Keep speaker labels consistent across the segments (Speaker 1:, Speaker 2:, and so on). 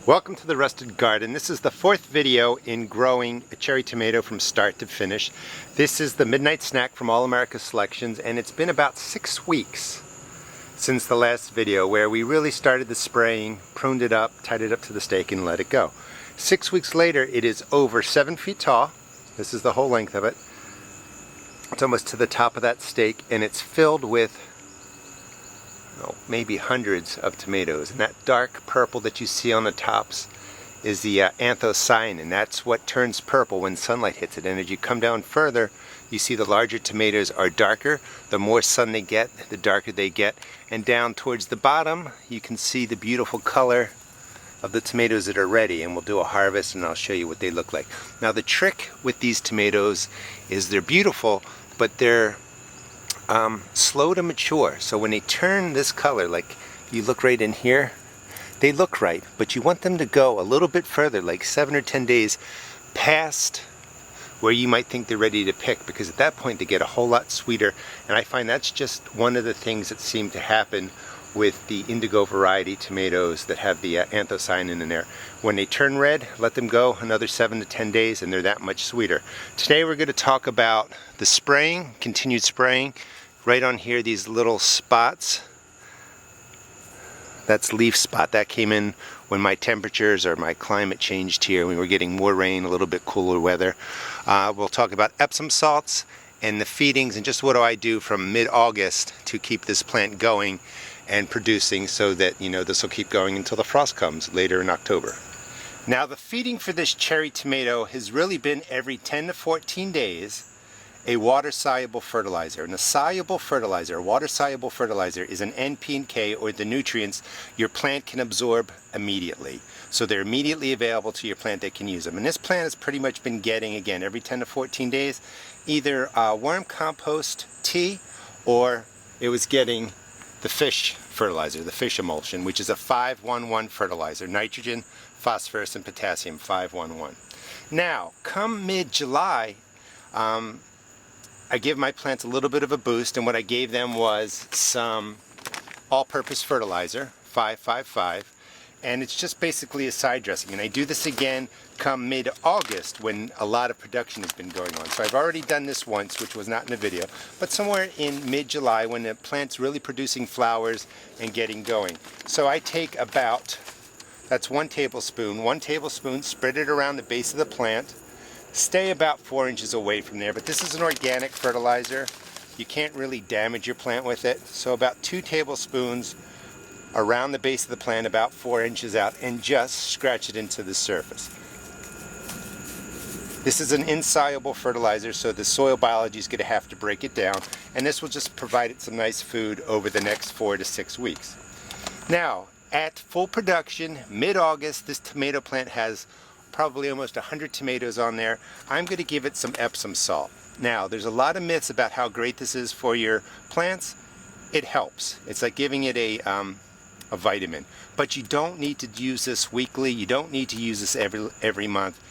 Speaker 1: Welcome to the Rusted Garden. This is the fourth video in growing a cherry tomato from start to finish. This is the midnight snack from All America Selections, and it's been about 6 weeks since the last video where we really started the spraying, pruned it up, tied it up to the stake, and let it go. 6 weeks later, it is over 7 feet tall. This is the whole length of it. It's almost to the top of that stake, and it's filled with maybe hundreds of tomatoes, and that dark purple that you see on the tops is the anthocyanin. That's what turns purple when sunlight hits it, and as you come down further you see the larger tomatoes are darker. The more sun they get, the darker they get, and down towards the bottom you can see the beautiful color of the tomatoes that are ready, and we'll do a harvest and I'll show you what they look like. Now the trick with these tomatoes is they're beautiful, but they're slow to mature. So when they turn this color, like you look right in here, they look right, but you want them to go a little bit further, like 7 or 10 days past where you might think they're ready to pick, because at that point they get a whole lot sweeter. And I find that's just one of the things that seem to happen with the indigo variety tomatoes that have the anthocyanin in there. When they turn red, let them go another 7 to 10 days and they're that much sweeter. Today we're going to talk about the spraying, continued spraying. Right on here, these little spots, that's leaf spot. That came in when my temperatures or my climate changed here. We were getting more rain, a little bit cooler weather. We'll talk about Epsom salts and the feedings and just what do I do from mid-August to keep this plant going and producing, so that this will keep going until the frost comes later in October. Now the feeding for this cherry tomato has really been every 10 to 14 days a water-soluble fertilizer. And a water-soluble fertilizer is an NP and K, or the nutrients your plant can absorb immediately. So they're immediately available to your plant that can use them. And this plant has pretty much been getting, again, every 10 to 14 days, either worm compost tea, or it was getting the fish fertilizer, the fish emulsion, which is a 5-1-1 fertilizer, nitrogen, phosphorus, and potassium, 5-1-1. Now, come mid-July, I give my plants a little bit of a boost, and what I gave them was some all-purpose fertilizer, 5-5-5, and it's just basically a side dressing. And I do this again come mid-August when a lot of production has been going on. So I've already done this once, which was not in the video, but somewhere in mid-July when the plant's really producing flowers and getting going. So I take about, that's 1 tablespoon, spread it around the base of the plant. Stay about 4 inches away from there, but this is an organic fertilizer. You can't really damage your plant with it. So about 2 tablespoons around the base of the plant, about 4 inches out, and just scratch it into the surface. This is an insoluble fertilizer, so the soil biology is going to have to break it down, and this will just provide it some nice food over the next 4 to 6 weeks. Now, at full production, mid-August, this tomato plant has probably almost 100 tomatoes on there. I'm going to give it some Epsom salt. Now, there's a lot of myths about how great this is for your plants. It helps. It's like giving it a vitamin. But you don't need to use this weekly. You don't need to use this every month.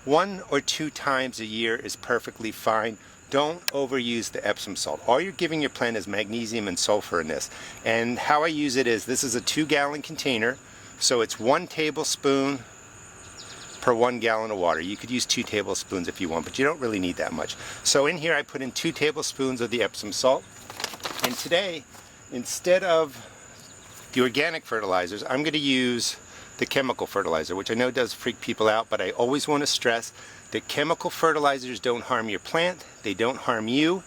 Speaker 1: 1 or 2 times a year is perfectly fine. Don't overuse the Epsom salt. All you're giving your plant is magnesium and sulfur in this. And how I use it is, this is a 2-gallon container, so it's 1 tablespoon per 1 gallon of water. You could use 2 tablespoons if you want, but you don't really need that much. So in here I put in 2 tablespoons of the Epsom salt. And today, instead of the organic fertilizers, I'm going to use the chemical fertilizer, which I know does freak people out, but I always want to stress that chemical fertilizers don't harm your plant, they don't harm you.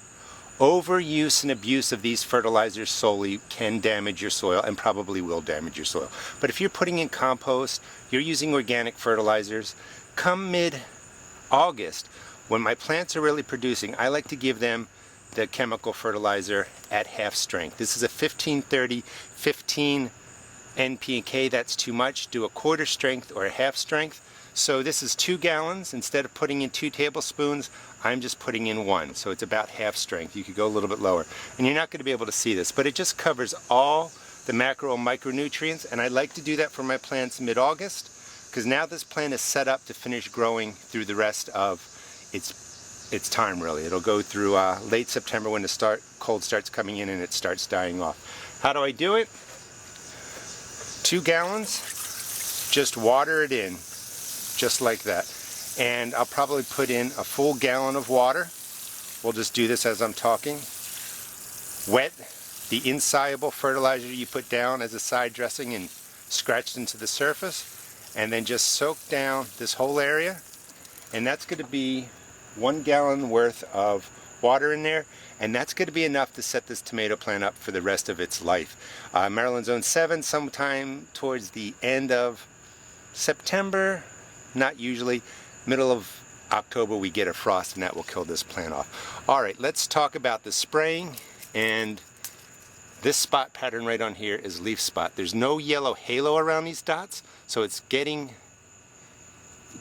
Speaker 1: Overuse and abuse of these fertilizers solely can damage your soil, and probably will damage your soil. But if you're putting in compost, you're using organic fertilizers, come mid-August, when my plants are really producing, I like to give them the chemical fertilizer at half strength. This is a 15-30, 15 NP and K. That's too much. Do a 1/4 strength or a half strength. So this is 2 gallons. Instead of putting in 2 tablespoons, I'm just putting in 1. So it's about half strength. You could go a little bit lower. And you're not going to be able to see this, but it just covers all the macro and micronutrients. And I like to do that for my plants mid-August, because now this plant is set up to finish growing through the rest of its time, really. It'll go through late September when the cold starts coming in and it starts dying off. How do I do it? 2 gallons. just water it in, just like that. And I'll probably put in a full gallon of water. We'll just do this as I'm talking. Wet the insoluble fertilizer you put down as a side dressing and scratched into the surface, and then just soak down this whole area. And that's going to be 1 gallon worth of water in there, and that's going to be enough to set this tomato plant up for the rest of its life. Maryland Zone 7, sometime towards the end of September, not usually, middle of October we get a frost, and that will kill this plant off. Alright, let's talk about the spraying. And this spot pattern right on here is leaf spot. There's no yellow halo around these dots, so it's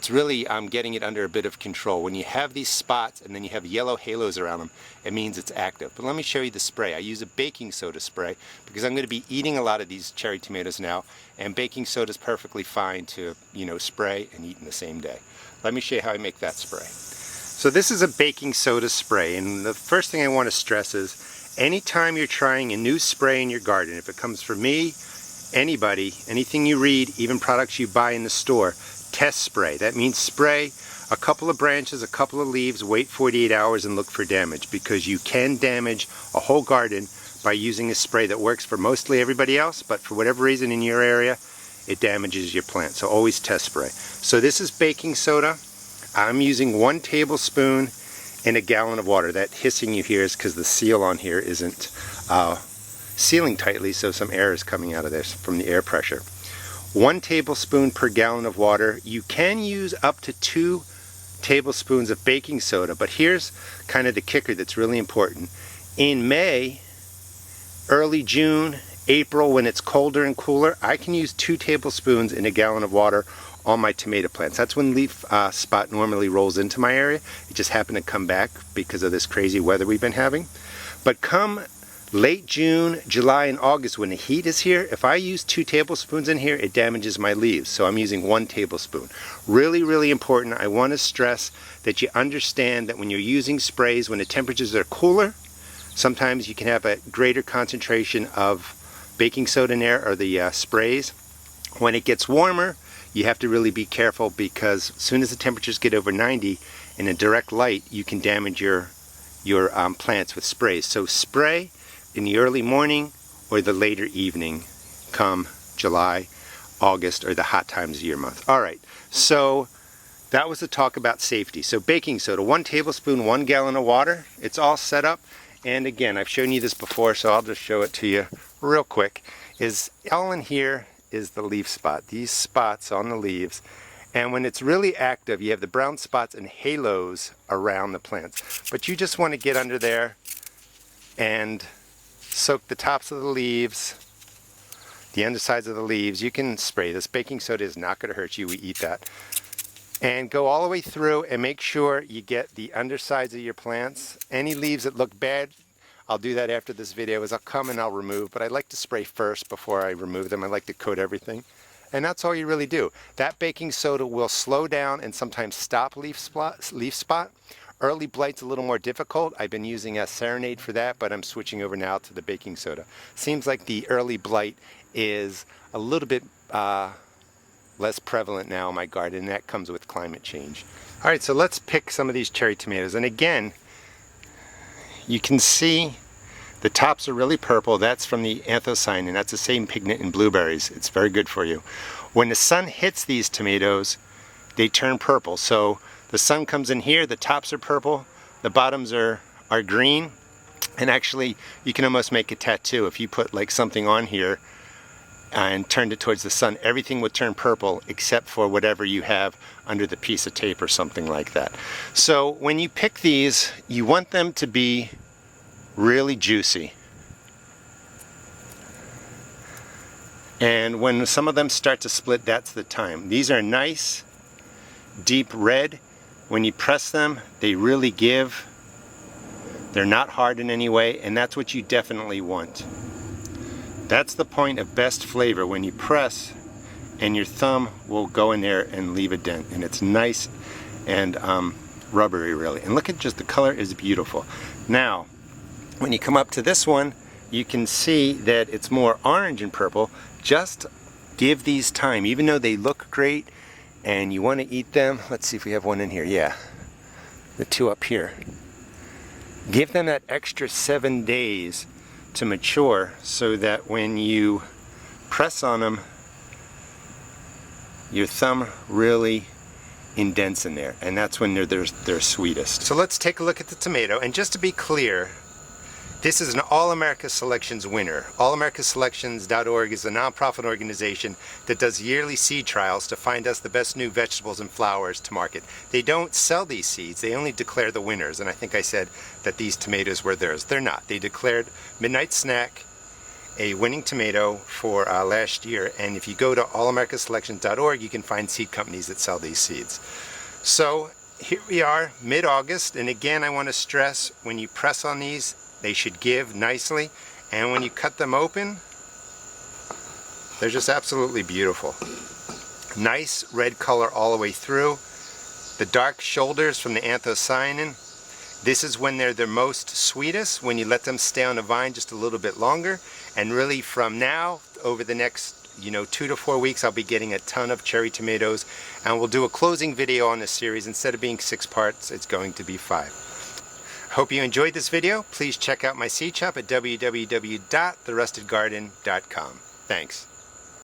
Speaker 1: really, I'm getting it under a bit of control. When you have these spots and then you have yellow halos around them, it means it's active. But let me show you the spray. I use a baking soda spray because I'm going to be eating a lot of these cherry tomatoes now, and baking soda is perfectly fine to, spray and eat in the same day. Let me show you how I make that spray. So this is a baking soda spray, and the first thing I want to stress is anytime you're trying a new spray in your garden, if it comes from me, anybody, anything you read, even products you buy in the store, test spray. That means spray a couple of branches, a couple of leaves, wait 48 hours and look for damage, because you can damage a whole garden by using a spray that works for mostly everybody else, but for whatever reason in your area it damages your plant. So always test spray. So this is baking soda. I'm using 1 tablespoon in a gallon of water. That hissing you hear is because the seal on here isn't sealing tightly, so some air is coming out of this from the air pressure. 1 tablespoon per gallon of water. You can use up to 2 tablespoons of baking soda, but here's kind of the kicker that's really important. In May, early June, April, when it's colder and cooler, I can use 2 tablespoons in a gallon of water on my tomato plants. That's when leaf spot normally rolls into my area. It just happened to come back because of this crazy weather we've been having. But come late June, July, and August, when the heat is here, if I use 2 tablespoons in here, it damages my leaves. So I'm using 1 tablespoon. Really, really important. I want to stress that you understand that when you're using sprays, when the temperatures are cooler, sometimes you can have a greater concentration of baking soda in there, or the sprays. When it gets warmer, you have to really be careful, because as soon as the temperatures get over 90 in a direct light, you can damage your plants with sprays. So spray in the early morning or the later evening come July, August, or the hot times of your month. Alright, so that was the talk about safety. So baking soda, 1 tablespoon, 1 gallon of water. It's all set up. And again, I've shown you this before, so I'll just show it to you real quick. All in here is the leaf spot. These spots on the leaves. And when it's really active, you have the brown spots and halos around the plants. But you just want to get under there and soak the tops of the leaves, the undersides of the leaves. You can spray this. Baking soda is not going to hurt you. We eat that. And go all the way through and make sure you get the undersides of your plants. Any leaves that look bad, I'll do that after this video, is I'll come and I'll remove, but I like to spray first before I remove them. I like to coat everything. And that's all you really do. That baking soda will slow down and sometimes stop leaf spot. Early blight's a little more difficult. I've been using a Serenade for that, but I'm switching over now to the baking soda. Seems like the early blight is a little bit less prevalent now in my garden, and that comes with climate change. Alright, so let's pick some of these cherry tomatoes. And again, you can see the tops are really purple. That's from the anthocyanin. That's the same pigment in blueberries. It's very good for you. When the sun hits these tomatoes, they turn purple. So the sun comes in here, the tops are purple, the bottoms are green, and actually you can almost make a tattoo. If you put like something on here and turned it towards the sun, everything would turn purple except for whatever you have under the piece of tape or something like that. So when you pick these, you want them to be really juicy. And when some of them start to split, that's the time. These are nice, deep red. When you press them, they really give. They're not hard in any way, and that's what you definitely want. That's the point of best flavor, when you press and your thumb will go in there and leave a dent, and it's nice and rubbery really. And look at just the color is beautiful. Now when you come up to this one, you can see that it's more orange and purple. Just give these time, even though they look great and you want to eat them. Let's see if we have one in here. Yeah, the two up here. Give them that extra 7 days to mature so that when you press on them, your thumb really indents in there, and that's when they're sweetest. So let's take a look at the tomato, and just to be clear, this is an All-America Selections winner. AllAmericaSelections.org is a nonprofit organization that does yearly seed trials to find us the best new vegetables and flowers to market. They don't sell these seeds, they only declare the winners, and I think I said that these tomatoes were theirs. They're not. They declared Midnight Snack a winning tomato for last year, and if you go to AllAmericaSelections.org, you can find seed companies that sell these seeds. So here we are, mid-August, and again I want to stress, when you press on these, they should give nicely, and when you cut them open, they're just absolutely beautiful. Nice red color all the way through. The dark shoulders from the anthocyanin. This is when they're their most sweetest, when you let them stay on the vine just a little bit longer. And really from now, over the next 2 to 4 weeks, I'll be getting a ton of cherry tomatoes, and we'll do a closing video on this series. Instead of being 6 parts, it's going to be 5. Hope you enjoyed this video. Please check out my seed shop at www.therustedgarden.com. Thanks.